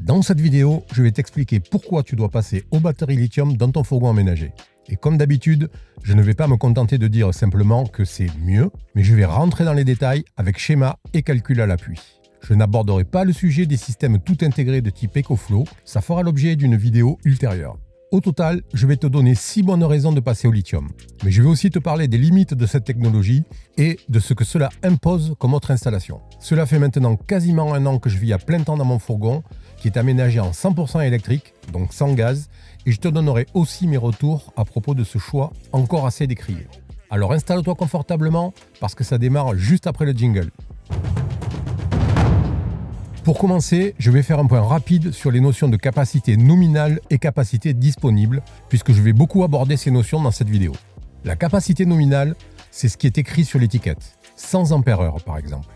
Dans cette vidéo, je vais t'expliquer pourquoi tu dois passer aux batteries lithium dans ton fourgon aménagé. Et comme d'habitude, je ne vais pas me contenter de dire simplement que c'est mieux, mais je vais rentrer dans les détails avec schéma et calcul à l'appui. Je n'aborderai pas le sujet des systèmes tout intégrés de type EcoFlow, ça fera l'objet d'une vidéo ultérieure. Au total, je vais te donner 6 bonnes raisons de passer au lithium. Mais je vais aussi te parler des limites de cette technologie et de ce que cela impose comme autre installation. Cela fait maintenant quasiment un an que je vis à plein temps dans mon fourgon, qui est aménagé en 100% électrique, donc sans gaz, et je te donnerai aussi mes retours à propos de ce choix encore assez décrié. Alors installe-toi confortablement, parce que ça démarre juste après le jingle. Pour commencer, je vais faire un point rapide sur les notions de capacité nominale et capacité disponible, puisque je vais beaucoup aborder ces notions dans cette vidéo. La capacité nominale, c'est ce qui est écrit sur l'étiquette, 100 ampères-heure par exemple.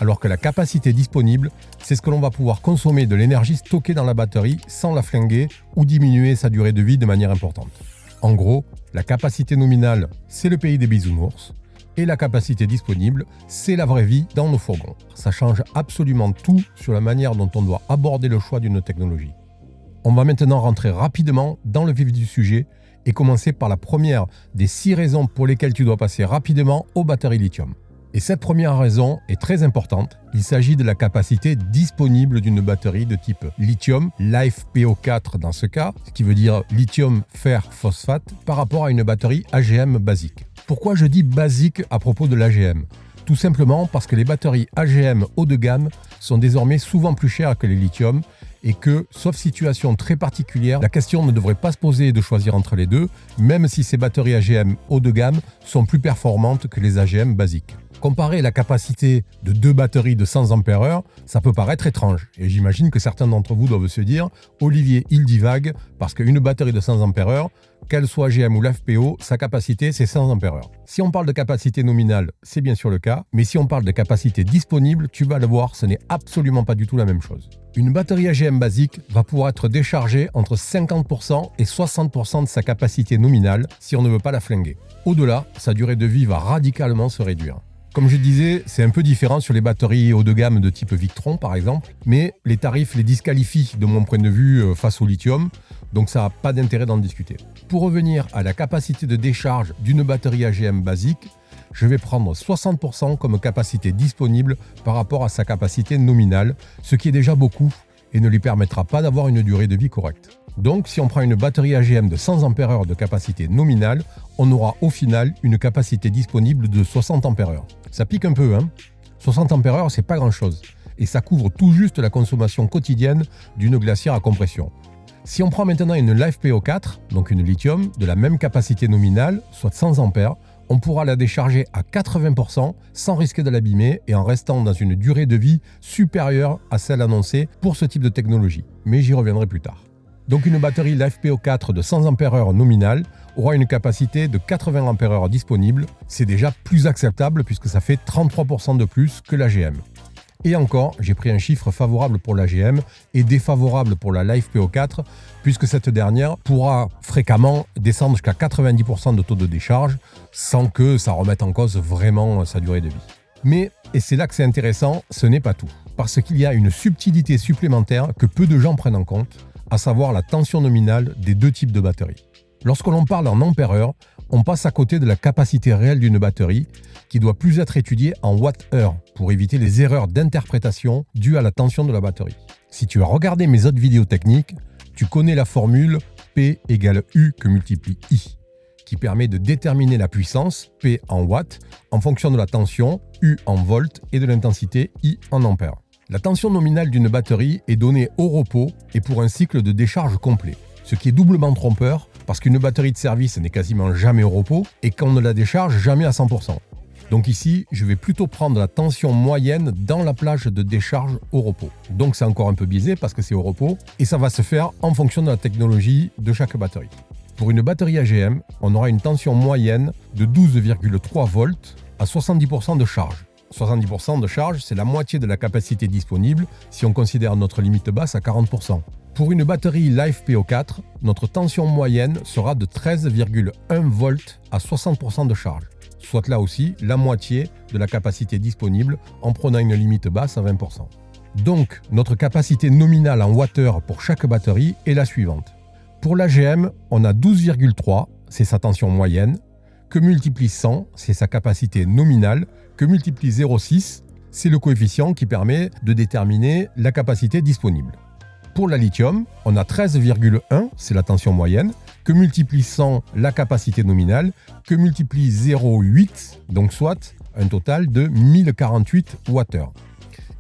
Alors que la capacité disponible, c'est ce que l'on va pouvoir consommer de l'énergie stockée dans la batterie sans la flinguer ou diminuer sa durée de vie de manière importante. En gros, la capacité nominale, c'est le pays des bisounours. Et la capacité disponible, c'est la vraie vie dans nos fourgons. Ça change absolument tout sur la manière dont on doit aborder le choix d'une technologie. On va maintenant rentrer rapidement dans le vif du sujet et commencer par la première des 6 raisons pour lesquelles tu dois passer rapidement aux batteries lithium. Et cette première raison est très importante. Il s'agit de la capacité disponible d'une batterie de type lithium, LiFePO4 dans ce cas, ce qui veut dire lithium fer phosphate, par rapport à une batterie AGM basique. Pourquoi je dis basique à propos de l'AGM ? Tout simplement parce que les batteries AGM haut de gamme sont désormais souvent plus chères que les lithium et que, sauf situation très particulière, la question ne devrait pas se poser de choisir entre les deux, même si ces batteries AGM haut de gamme sont plus performantes que les AGM basiques. Comparer la capacité de 2 batteries de 100 ampères-heure, ça peut paraître étrange. Et j'imagine que certains d'entre vous doivent se dire « Olivier, il divague, parce qu'une batterie de 100 ampères-heure, qu'elle soit AGM ou LiFePO, sa capacité c'est 100 ampères-heure. » Si on parle de capacité nominale, c'est bien sûr le cas, mais si on parle de capacité disponible, tu vas le voir, ce n'est absolument pas du tout la même chose. Une batterie AGM basique va pouvoir être déchargée entre 50% et 60% de sa capacité nominale si on ne veut pas la flinguer. Au-delà, sa durée de vie va radicalement se réduire. Comme je disais, c'est un peu différent sur les batteries haut de gamme de type Victron par exemple, mais les tarifs les disqualifient de mon point de vue face au lithium, donc ça n'a pas d'intérêt d'en discuter. Pour revenir à la capacité de décharge d'une batterie AGM basique, je vais prendre 60% comme capacité disponible par rapport à sa capacité nominale, ce qui est déjà beaucoup et ne lui permettra pas d'avoir une durée de vie correcte. Donc, si on prend une batterie AGM de 100 ampères-heure de capacité nominale, on aura au final une capacité disponible de 60 ampères-heure. Ça pique un peu, hein ? 60 ampères-heure, c'est pas grand-chose. Et ça couvre tout juste la consommation quotidienne d'une glacière à compression. Si on prend maintenant une LiFePO4, donc une lithium, de la même capacité nominale, soit 100 ampères, on pourra la décharger à 80% sans risquer de l'abîmer et en restant dans une durée de vie supérieure à celle annoncée pour ce type de technologie. Mais j'y reviendrai plus tard. Donc une batterie LiFePO4 de 100 ampères-heure nominale aura une capacité de 80 ampères-heure disponible. C'est déjà plus acceptable puisque ça fait 33% de plus que l'AGM. Et encore, j'ai pris un chiffre favorable pour l'AGM et défavorable pour la LiFePO4 puisque cette dernière pourra fréquemment descendre jusqu'à 90% de taux de décharge sans que ça remette en cause vraiment sa durée de vie. Mais, et c'est là que c'est intéressant, ce n'est pas tout. Parce qu'il y a une subtilité supplémentaire que peu de gens prennent en compte, à savoir la tension nominale des 2 types de batteries. Lorsque l'on parle en ampères-heure, on passe à côté de la capacité réelle d'une batterie qui doit plus être étudiée en watts-heure pour éviter les erreurs d'interprétation dues à la tension de la batterie. Si tu as regardé mes autres vidéos techniques, tu connais la formule P égale U que multiplie I, qui permet de déterminer la puissance, P en watts, en fonction de la tension, U en volts, et de l'intensité, I en ampères. La tension nominale d'une batterie est donnée au repos et pour un cycle de décharge complet, ce qui est doublement trompeur parce qu'une batterie de service n'est quasiment jamais au repos et qu'on ne la décharge jamais à 100%. Donc ici, je vais plutôt prendre la tension moyenne dans la plage de décharge au repos. Donc c'est encore un peu biaisé parce que c'est au repos et ça va se faire en fonction de la technologie de chaque batterie. Pour une batterie AGM, on aura une tension moyenne de 12,3 volts à 70% de charge. 70% de charge, c'est la moitié de la capacité disponible si on considère notre limite basse à 40%. Pour une batterie LiFePO4, notre tension moyenne sera de 13,1 volts à 60% de charge, soit là aussi la moitié de la capacité disponible en prenant une limite basse à 20%. Donc, notre capacité nominale en wattheure pour chaque batterie est la suivante. Pour l'AGM, on a 12,3, c'est sa tension moyenne, que multiplie 100, c'est sa capacité nominale, que multiplie 0,6, c'est le coefficient qui permet de déterminer la capacité disponible. Pour la lithium, on a 13,1, c'est la tension moyenne, que multiplie 100, la capacité nominale, que multiplie 0,8, donc soit un total de 1048 wattheures.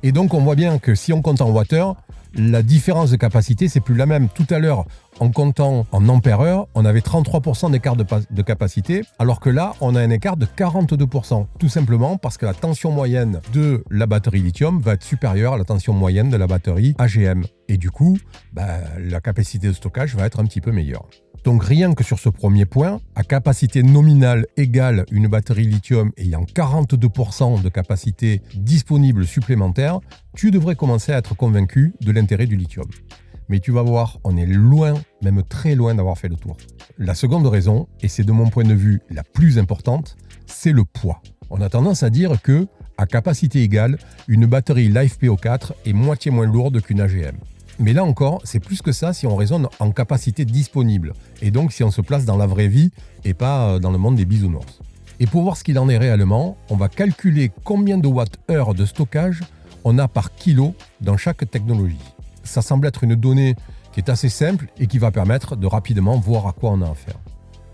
Et donc on voit bien que si on compte en wattheures, la différence de capacité, c'est plus la même. Tout à l'heure, en comptant en ampères-heure, on avait 33% d'écart de capacité, alors que là, on a un écart de 42%. Tout simplement parce que la tension moyenne de la batterie lithium va être supérieure à la tension moyenne de la batterie AGM. Et du coup, la capacité de stockage va être un petit peu meilleure. Donc rien que sur ce premier point, à capacité nominale égale une batterie lithium ayant 42% de capacité disponible supplémentaire, tu devrais commencer à être convaincu de l'intérêt du lithium. Mais tu vas voir, on est loin, même très loin d'avoir fait le tour. La seconde raison, et c'est de mon point de vue la plus importante, c'est le poids. On a tendance à dire que, à capacité égale, une batterie LiFePO4 est moitié moins lourde qu'une AGM. Mais là encore, c'est plus que ça si on raisonne en capacité disponible, et donc si on se place dans la vraie vie et pas dans le monde des bisounours. Et pour voir ce qu'il en est réellement, on va calculer combien de watts-heure de stockage on a par kilo dans chaque technologie. Ça semble être une donnée qui est assez simple et qui va permettre de rapidement voir à quoi on a affaire.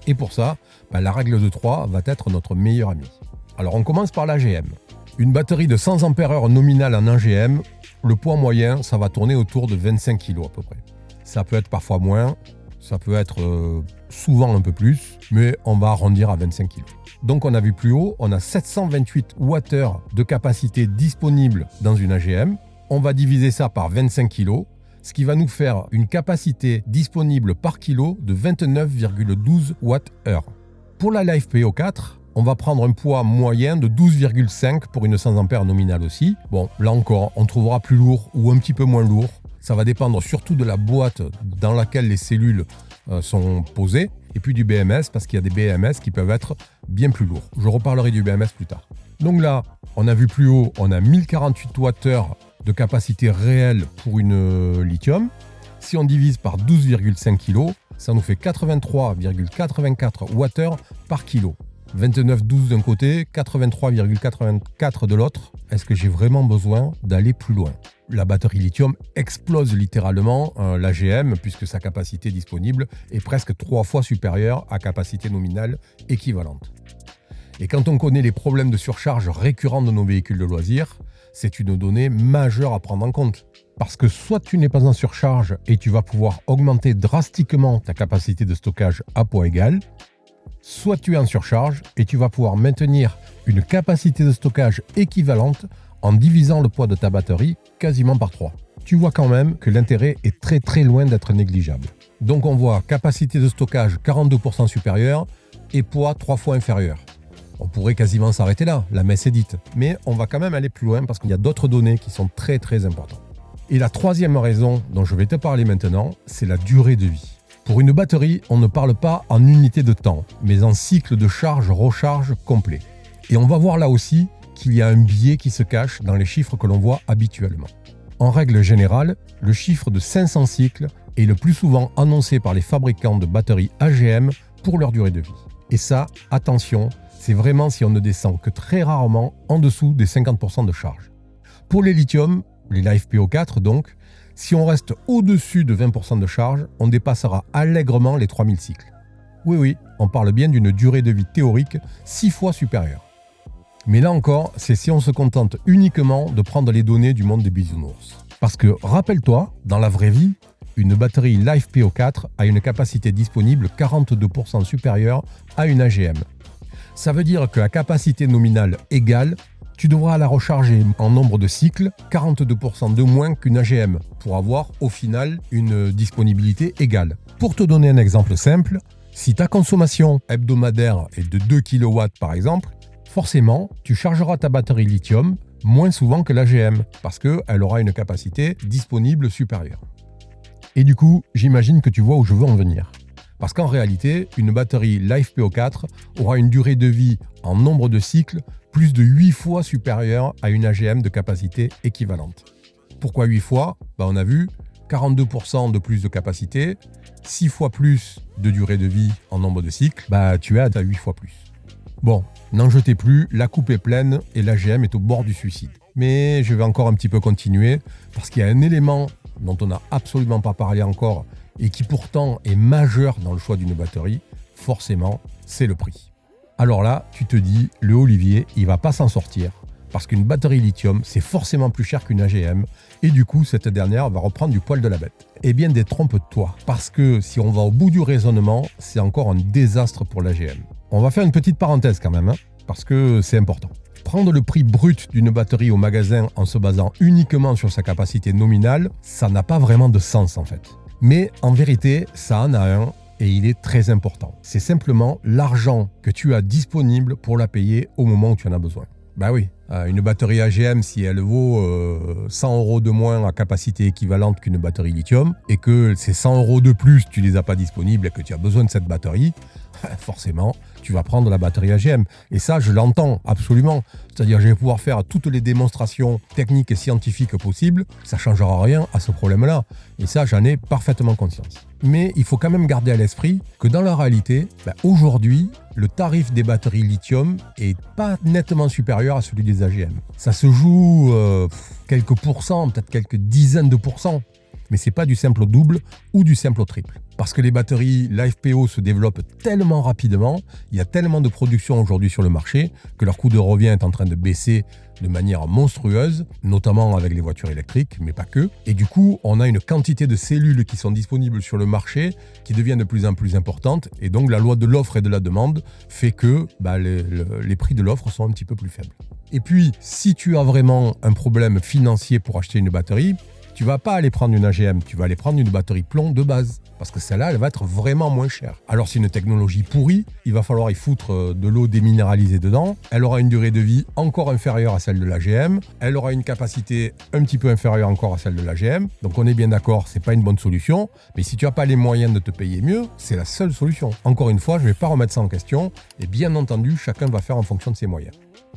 Et pour ça, la règle de 3 va être notre meilleur ami. Alors on commence par l'AGM. Une batterie de 100 ampères-heure nominale en AGM, le poids moyen, ça va tourner autour de 25 kg à peu près. Ça peut être parfois moins, ça peut être souvent un peu plus, mais on va arrondir à 25 kg. Donc on a vu plus haut, on a 728 wattheures de capacité disponible dans une AGM. On va diviser ça par 25 kg, ce qui va nous faire une capacité disponible par kilo de 29,12 wattheures. Pour la LiFePO4, on va prendre un poids moyen de 12,5 pour une 100 ampères nominale aussi. Bon, là encore, on trouvera plus lourd ou un petit peu moins lourd. Ça va dépendre surtout de la boîte dans laquelle les cellules sont posées et puis du BMS, parce qu'il y a des BMS qui peuvent être bien plus lourds. Je reparlerai du BMS plus tard. Donc là, on a vu plus haut, on a 1048 wattheures de capacité réelle pour une lithium. Si on divise par 12,5 kg, ça nous fait 83,84 wattheures par kilo. 29,12 d'un côté, 83,84 de l'autre. Est-ce que j'ai vraiment besoin d'aller plus loin ? La batterie lithium explose littéralement l'AGM puisque sa capacité disponible est presque 3 fois supérieure à capacité nominale équivalente. Et quand on connaît les problèmes de surcharge récurrents de nos véhicules de loisirs, c'est une donnée majeure à prendre en compte. Parce que soit tu n'es pas en surcharge et tu vas pouvoir augmenter drastiquement ta capacité de stockage à poids égal, soit tu es en surcharge et tu vas pouvoir maintenir une capacité de stockage équivalente en divisant le poids de ta batterie quasiment par 3. Tu vois quand même que l'intérêt est très très loin d'être négligeable. Donc on voit capacité de stockage 42% supérieure et poids 3 fois inférieur. On pourrait quasiment s'arrêter là, la messe est dite. Mais on va quand même aller plus loin parce qu'il y a d'autres données qui sont très très importantes. Et la troisième raison dont je vais te parler maintenant, c'est la durée de vie. Pour une batterie, on ne parle pas en unité de temps, mais en cycle de charge-recharge complet. Et on va voir là aussi qu'il y a un biais qui se cache dans les chiffres que l'on voit habituellement. En règle générale, le chiffre de 500 cycles est le plus souvent annoncé par les fabricants de batteries AGM pour leur durée de vie. Et ça, attention, c'est vraiment si on ne descend que très rarement en dessous des 50% de charge. Pour les lithium, les LiFePO4 donc, si on reste au-dessus de 20% de charge, on dépassera allègrement les 3000 cycles. Oui, on parle bien d'une durée de vie théorique 6 fois supérieure. Mais là encore, c'est si on se contente uniquement de prendre les données du monde des bisounours. Parce que, rappelle-toi, dans la vraie vie, une batterie LiFePO4 a une capacité disponible 42% supérieure à une AGM. Ça veut dire qu'à capacité nominale égale, tu devras la recharger en nombre de cycles 42% de moins qu'une AGM pour avoir au final une disponibilité égale. Pour te donner un exemple simple, si ta consommation hebdomadaire est de 2 kW par exemple, forcément tu chargeras ta batterie lithium moins souvent que l'AGM parce qu'elle aura une capacité disponible supérieure. Et du coup, j'imagine que tu vois où je veux en venir. Parce qu'en réalité, une batterie LiFePO4 aura une durée de vie en nombre de cycles plus de 8 fois supérieure à une AGM de capacité équivalente. Pourquoi 8 fois ? On a vu 42% de plus de capacité, 6 fois plus de durée de vie en nombre de cycles, tu es à 8 fois plus. Bon, n'en jetez plus, la coupe est pleine et l'AGM est au bord du suicide. Mais je vais encore un petit peu continuer parce qu'il y a un élément dont on n'a absolument pas parlé encore et qui pourtant est majeur dans le choix d'une batterie, forcément, c'est le prix. Alors là, tu te dis, le Olivier, il va pas s'en sortir parce qu'une batterie lithium, c'est forcément plus cher qu'une AGM et du coup, cette dernière va reprendre du poil de la bête. Eh bien, détrompe-toi parce que si on va au bout du raisonnement, c'est encore un désastre pour l'AGM. On va faire une petite parenthèse quand même, parce que c'est important. Prendre le prix brut d'une batterie au magasin en se basant uniquement sur sa capacité nominale, ça n'a pas vraiment de sens en fait. Mais en vérité, ça en a un et il est très important. C'est simplement l'argent que tu as disponible pour la payer au moment où tu en as besoin. Oui, une batterie AGM, si elle vaut 100 € de moins à capacité équivalente qu'une batterie lithium et que ces 100 € de plus, tu les as pas disponibles et que tu as besoin de cette batterie, forcément, tu vas prendre la batterie AGM. Et ça, je l'entends absolument. C'est-à-dire, je vais pouvoir faire toutes les démonstrations techniques et scientifiques possibles. Ça ne changera rien à ce problème-là. Et ça, j'en ai parfaitement conscience. Mais il faut quand même garder à l'esprit que dans la réalité, aujourd'hui, le tarif des batteries lithium est pas nettement supérieur à celui des AGM. Ça se joue quelques pourcents, peut-être quelques dizaines de pourcents. Mais c'est pas du simple au double ou du simple au triple. Parce que les batteries, l'AFPO se développent tellement rapidement, il y a tellement de production aujourd'hui sur le marché que leur coût de revient est en train de baisser de manière monstrueuse, notamment avec les voitures électriques, mais pas que. Et du coup, on a une quantité de cellules qui sont disponibles sur le marché qui deviennent de plus en plus importantes. Et donc, la loi de l'offre et de la demande fait que les prix de l'offre sont un petit peu plus faibles. Et puis, si tu as vraiment un problème financier pour acheter une batterie, tu vas pas aller prendre une AGM, tu vas aller prendre une batterie plomb de base. Parce que celle-là, elle va être vraiment moins chère. Alors c'est une technologie pourrie, il va falloir y foutre de l'eau déminéralisée dedans. Elle aura une durée de vie encore inférieure à celle de l'AGM. Elle aura une capacité un petit peu inférieure encore à celle de l'AGM. Donc on est bien d'accord, c'est pas une bonne solution. Mais si tu n'as pas les moyens de te payer mieux, c'est la seule solution. Encore une fois, je ne vais pas remettre ça en question. Et bien entendu, chacun va faire en fonction de ses moyens.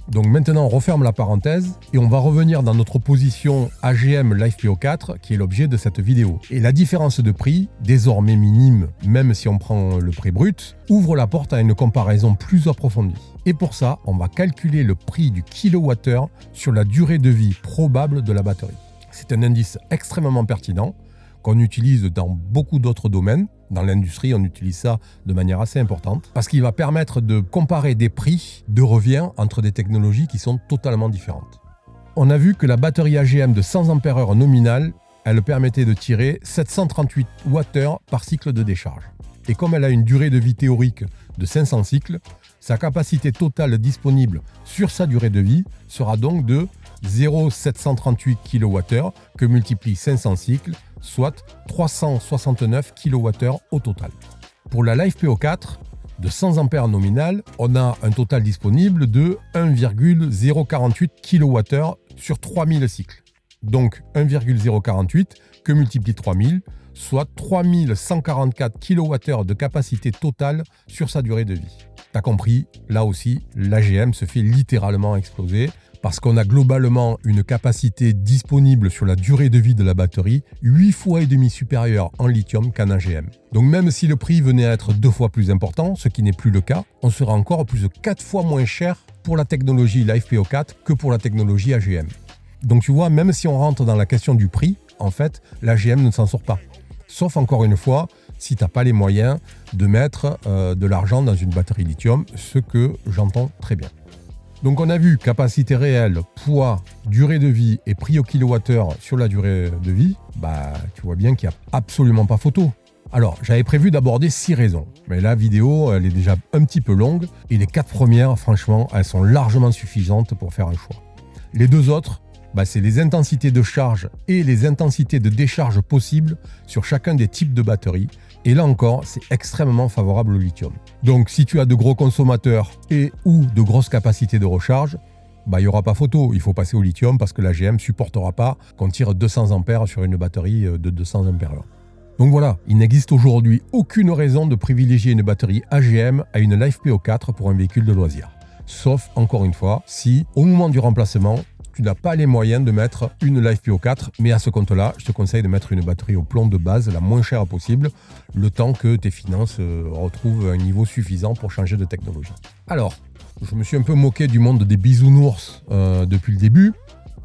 Donc maintenant, on referme la parenthèse et on va revenir dans notre position AGM LiFePO4 qui est l'objet de cette vidéo. Et la différence de prix, désormais minime, même si on prend le prix brut, ouvre la porte à une comparaison plus approfondie. Et pour ça, on va calculer le prix du kilowattheure sur la durée de vie probable de la batterie. C'est un indice extrêmement pertinent qu'on utilise dans beaucoup d'autres domaines. Dans l'industrie, on utilise ça de manière assez importante parce qu'il va permettre de comparer des prix de revient entre des technologies qui sont totalement différentes. On a vu que la batterie AGM de 100 Ah nominale, elle permettait de tirer 738 Wh par cycle de décharge. Et comme elle a une durée de vie théorique de 500 cycles, sa capacité totale disponible sur sa durée de vie sera donc de 0,738 kWh que multiplie 500 cycles, soit 369 kWh au total. Pour la LiFePO4, de 100 A nominal, on a un total disponible de 1,048 kWh sur 3000 cycles. Donc 1,048 que multiplie 3000, soit 3144 kWh de capacité totale sur sa durée de vie. T'as compris, là aussi, l'AGM se fait littéralement exploser parce qu'on a globalement une capacité disponible sur la durée de vie de la batterie 8 fois et demi supérieure en lithium qu'en AGM. Donc même si le prix venait à être 2 fois plus important, ce qui n'est plus le cas, on sera encore plus de 4 fois moins cher pour la technologie LiFePO4 que pour la technologie AGM. Donc tu vois, même si on rentre dans la question du prix, en fait, l'AGM ne s'en sort pas. Sauf encore une fois, si tu n'as pas les moyens de mettre de l'argent dans une batterie lithium, ce que j'entends très bien. Donc on a vu capacité réelle, poids, durée de vie et prix au kilowattheure sur la durée de vie. Tu vois bien qu'il n'y a absolument pas photo. Alors, j'avais prévu d'aborder 6 raisons, mais la vidéo, elle est déjà un petit peu longue et les 4 premières, franchement, elles sont largement suffisantes pour faire un choix. Les 2 autres, c'est les intensités de charge et les intensités de décharge possibles sur chacun des types de batteries. Et là encore, c'est extrêmement favorable au lithium. Donc si tu as de gros consommateurs et ou de grosses capacités de recharge, il n'y aura pas photo. Il faut passer au lithium parce que l'AGM ne supportera pas qu'on tire 200 ampères sur une batterie de 200 ampères. Donc voilà, il n'existe aujourd'hui aucune raison de privilégier une batterie AGM à une LiFePO4 pour un véhicule de loisir. Sauf, encore une fois, si, au moment du remplacement, tu n'as pas les moyens de mettre une LiFePO4, mais à ce compte-là, je te conseille de mettre une batterie au plomb de base, la moins chère possible, le temps que tes finances retrouvent un niveau suffisant pour changer de technologie. Alors, je me suis un peu moqué du monde des bisounours depuis le début,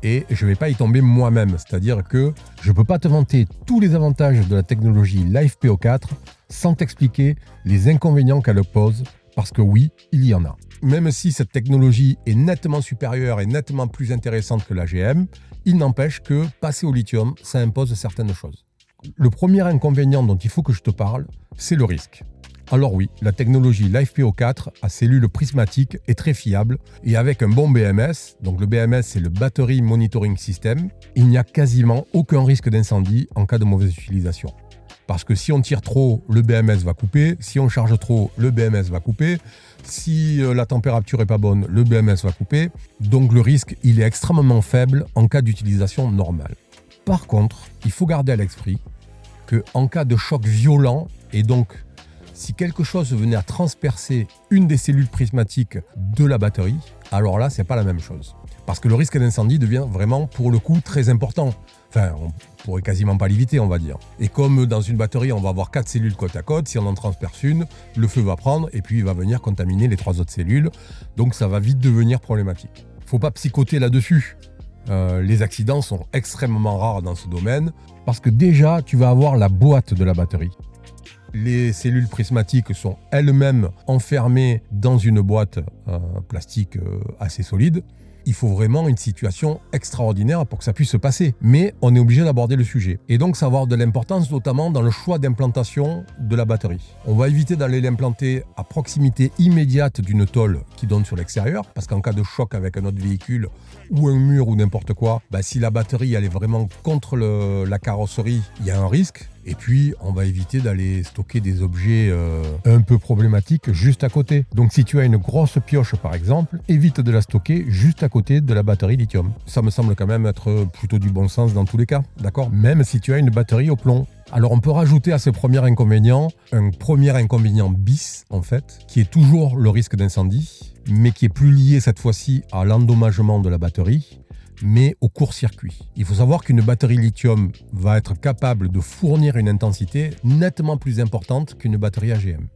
et je ne vais pas y tomber moi-même. C'est-à-dire que je ne peux pas te vanter tous les avantages de la technologie LiFePO4 sans t'expliquer les inconvénients qu'elle pose, parce que oui, il y en a. Même si cette technologie est nettement supérieure et nettement plus intéressante que l'AGM, il n'empêche que passer au lithium, ça impose certaines choses. Le premier inconvénient dont il faut que je te parle, c'est le risque. Alors oui, la technologie LiFePO4 à cellules prismatiques est très fiable et avec un bon BMS, donc le BMS c'est le Battery Monitoring System, il n'y a quasiment aucun risque d'incendie en cas de mauvaise utilisation. Parce que si on tire trop, le BMS va couper, si on charge trop, le BMS va couper, si la température n'est pas bonne, le BMS va couper, donc le risque il est extrêmement faible en cas d'utilisation normale. Par contre, il faut garder à l'esprit qu'en cas de choc violent, et donc si quelque chose venait à transpercer une des cellules prismatiques de la batterie, alors là, c'est pas la même chose. Parce que le risque d'incendie devient vraiment, pour le coup, très important. Enfin, on pourrait quasiment pas l'éviter, on va dire. Et comme dans une batterie, on va avoir 4 cellules côte à côte, si on en transperce une, le feu va prendre et puis il va venir contaminer les 3 autres cellules. Donc ça va vite devenir problématique. Faut pas psychoter là-dessus. Les accidents sont extrêmement rares dans ce domaine parce que déjà, tu vas avoir la boîte de la batterie. Les cellules prismatiques sont elles-mêmes enfermées dans une boîte plastique assez solide. Il faut vraiment une situation extraordinaire pour que ça puisse se passer. Mais on est obligé d'aborder le sujet. Et donc ça va avoir de l'importance notamment dans le choix d'implantation de la batterie. On va éviter d'aller l'implanter à proximité immédiate d'une tôle qui donne sur l'extérieur, parce qu'en cas de choc avec un autre véhicule ou un mur ou n'importe quoi, si la batterie elle est vraiment contre la carrosserie, il y a un risque. Et puis, on va éviter d'aller stocker des objets un peu problématiques juste à côté. Donc, si tu as une grosse pioche, par exemple, évite de la stocker juste à côté de la batterie lithium. Ça me semble quand même être plutôt du bon sens dans tous les cas, d'accord ? Même si tu as une batterie au plomb. Alors, on peut rajouter à ce premier inconvénient un premier inconvénient bis, en fait, qui est toujours le risque d'incendie, mais qui est plus lié cette fois-ci à l'endommagement de la batterie, mais au court-circuit. Il faut savoir qu'une batterie lithium va être capable de fournir une intensité nettement plus importante qu'une batterie AGM.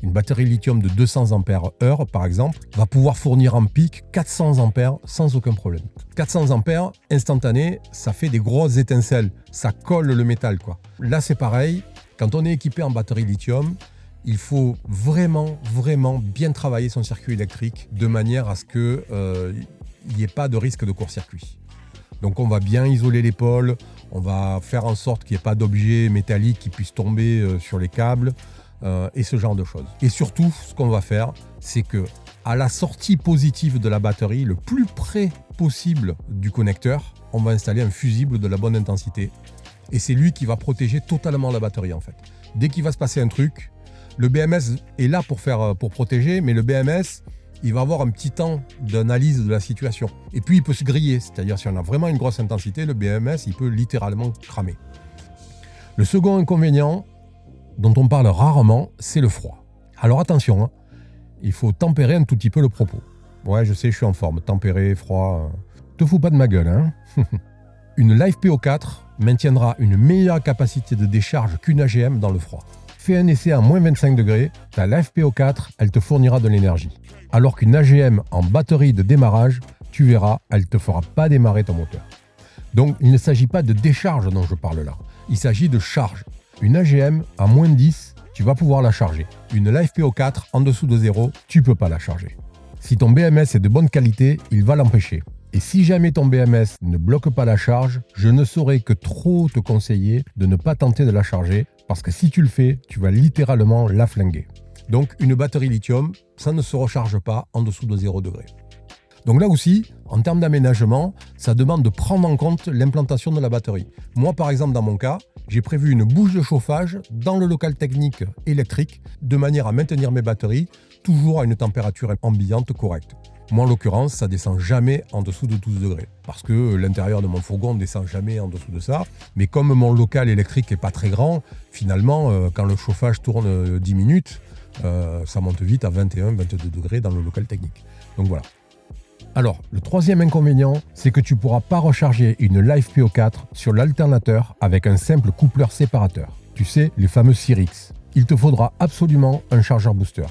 Une batterie lithium de 200 ampères-heure, par exemple, va pouvoir fournir en pic 400 ampères sans aucun problème. 400 ampères, instantané, ça fait des grosses étincelles, ça colle le métal, quoi. Là, c'est pareil, quand on est équipé en batterie lithium, il faut vraiment bien travailler son circuit électrique de manière à ce que il n'y ait pas de risque de court-circuit. Donc on va bien isoler l'épaule, on va faire en sorte qu'il n'y ait pas d'objets métalliques qui puissent tomber sur les câbles et ce genre de choses. Et surtout, ce qu'on va faire, c'est que à la sortie positive de la batterie, le plus près possible du connecteur, on va installer un fusible de la bonne intensité. Et c'est lui qui va protéger totalement la batterie en fait. Dès qu'il va se passer un truc, le BMS est là pour protéger, mais le BMS, il va avoir un petit temps d'analyse de la situation. Et puis, il peut se griller. C'est-à-dire, si on a vraiment une grosse intensité, le BMS, il peut littéralement cramer. Le second inconvénient, dont on parle rarement, c'est le froid. Alors attention, il faut tempérer un tout petit peu le propos. Ouais, je sais, je suis en forme. Tempérer, froid... Te fous pas de ma gueule, hein. Une LiFePO4 maintiendra une meilleure capacité de décharge qu'une AGM dans le froid. Fais un essai à moins 25 degrés, ta LiFePO4, elle te fournira de l'énergie. Alors qu'une AGM en batterie de démarrage, tu verras, elle ne te fera pas démarrer ton moteur. Donc, il ne s'agit pas de décharge dont je parle là. Il s'agit de charge. Une AGM à moins de 10, tu vas pouvoir la charger. Une LiFePO4 en dessous de 0, tu ne peux pas la charger. Si ton BMS est de bonne qualité, il va l'empêcher. Et si jamais ton BMS ne bloque pas la charge, je ne saurais que trop te conseiller de ne pas tenter de la charger, parce que si tu le fais, tu vas littéralement la flinguer. Donc une batterie lithium, ça ne se recharge pas en dessous de 0 degré. Donc là aussi, en termes d'aménagement, ça demande de prendre en compte l'implantation de la batterie. Moi par exemple dans mon cas, j'ai prévu une bouche de chauffage dans le local technique électrique de manière à maintenir mes batteries toujours à une température ambiante correcte. Moi en l'occurrence, ça descend jamais en dessous de 12 degrés parce que l'intérieur de mon fourgon ne descend jamais en dessous de ça. Mais comme mon local électrique n'est pas très grand, finalement quand le chauffage tourne 10 minutes, ça monte vite à 21-22 degrés dans le local technique. Donc voilà. Alors, le troisième inconvénient, c'est que tu ne pourras pas recharger une LiFePO4 sur l'alternateur avec un simple coupleur séparateur. Tu sais, les fameux Syrix. Il te faudra absolument un chargeur booster,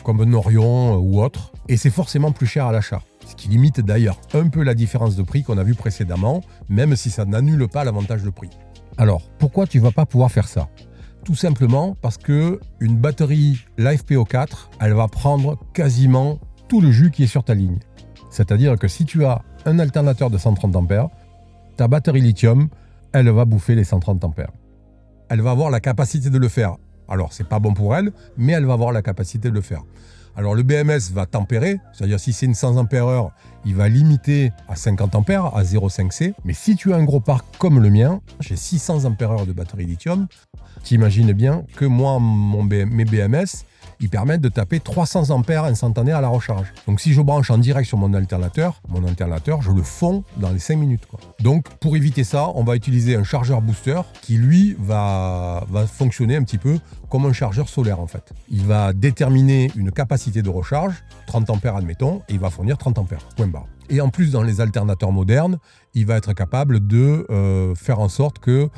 comme un Orion ou autre, et c'est forcément plus cher à l'achat. Ce qui limite d'ailleurs un peu la différence de prix qu'on a vu précédemment, même si ça n'annule pas l'avantage de prix. Alors, pourquoi tu ne vas pas pouvoir faire ça ? Tout simplement parce que une batterie LiFePO4, elle va prendre quasiment tout le jus qui est sur ta ligne. C'est-à-dire que si tu as un alternateur de 130 A, ta batterie lithium, elle va bouffer les 130 A. Elle va avoir la capacité de le faire. Alors, c'est pas bon pour elle, mais elle va avoir la capacité de le faire. Alors, le BMS va tempérer, c'est-à-dire si c'est une 100 Ah, il va limiter à 50 A, à 0,5C. Mais si tu as un gros parc comme le mien, j'ai 600 Ah de batterie lithium, t'imagines bien que moi, mes BMS, ils permettent de taper 300 ampères instantanés à la recharge. Donc si je branche en direct sur mon alternateur, je le fonds dans les 5 minutes, quoi. Donc pour éviter ça, on va utiliser un chargeur booster qui lui va fonctionner un petit peu comme un chargeur solaire en fait. Il va déterminer une capacité de recharge, 30 ampères admettons, et il va fournir 30 ampères, point barre. Et en plus dans les alternateurs modernes, il va être capable de faire en sorte que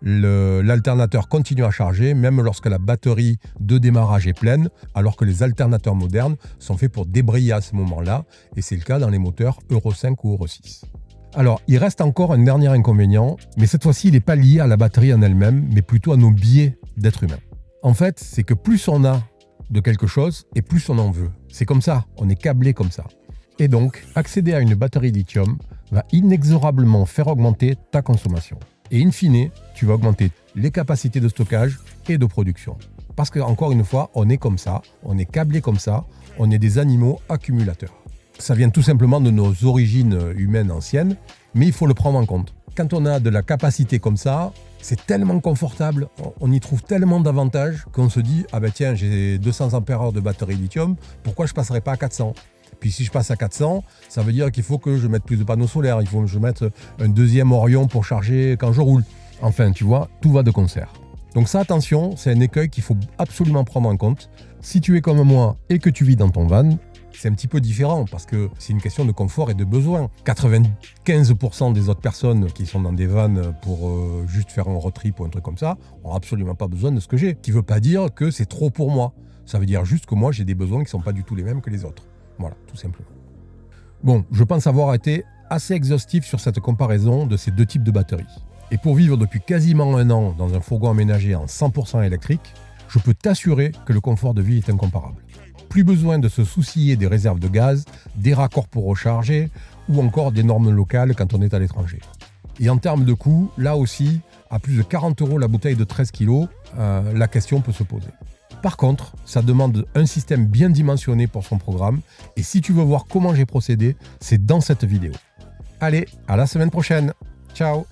l'alternateur continue à charger même lorsque la batterie de démarrage est pleine, alors que les alternateurs modernes sont faits pour débrayer à ce moment-là, et c'est le cas dans les moteurs Euro 5 ou Euro 6. Alors, il reste encore un dernier inconvénient, mais cette fois-ci, il n'est pas lié à la batterie en elle-même, mais plutôt à nos biais d'être humain. En fait, c'est que plus on a de quelque chose, et plus on en veut. C'est comme ça, on est câblé comme ça. Et donc, accéder à une batterie lithium va inexorablement faire augmenter ta consommation. Et in fine, tu vas augmenter les capacités de stockage et de production. Parce que, encore une fois, on est comme ça, on est câblé comme ça, on est des animaux accumulateurs. Ça vient tout simplement de nos origines humaines anciennes, mais il faut le prendre en compte. Quand on a de la capacité comme ça, c'est tellement confortable, on y trouve tellement d'avantages qu'on se dit « Ah ben tiens, j'ai 200 ampères de batterie lithium, pourquoi je ne passerai pas à 400 ?» Puis si je passe à 400, ça veut dire qu'il faut que je mette plus de panneaux solaires, il faut que je mette un deuxième Orion pour charger quand je roule. Enfin, tu vois, tout va de concert. Donc ça, attention, c'est un écueil qu'il faut absolument prendre en compte. Si tu es comme moi et que tu vis dans ton van, c'est un petit peu différent parce que c'est une question de confort et de besoin. 95% des autres personnes qui sont dans des vannes pour juste faire un road trip ou un truc comme ça n'ont absolument pas besoin de ce que j'ai. Ce qui ne veut pas dire que c'est trop pour moi. Ça veut dire juste que moi, j'ai des besoins qui ne sont pas du tout les mêmes que les autres. Voilà, tout simplement. Bon, je pense avoir été assez exhaustif sur cette comparaison de ces deux types de batteries. Et pour vivre depuis quasiment un an dans un fourgon aménagé en 100% électrique, je peux t'assurer que le confort de vie est incomparable. Plus besoin de se soucier des réserves de gaz, des raccords pour recharger ou encore des normes locales quand on est à l'étranger. Et en termes de coût, là aussi, à plus de 40 € la bouteille de 13 kg, la question peut se poser. Par contre, ça demande un système bien dimensionné pour son programme. Et si tu veux voir comment j'ai procédé, c'est dans cette vidéo. Allez, à la semaine prochaine. Ciao!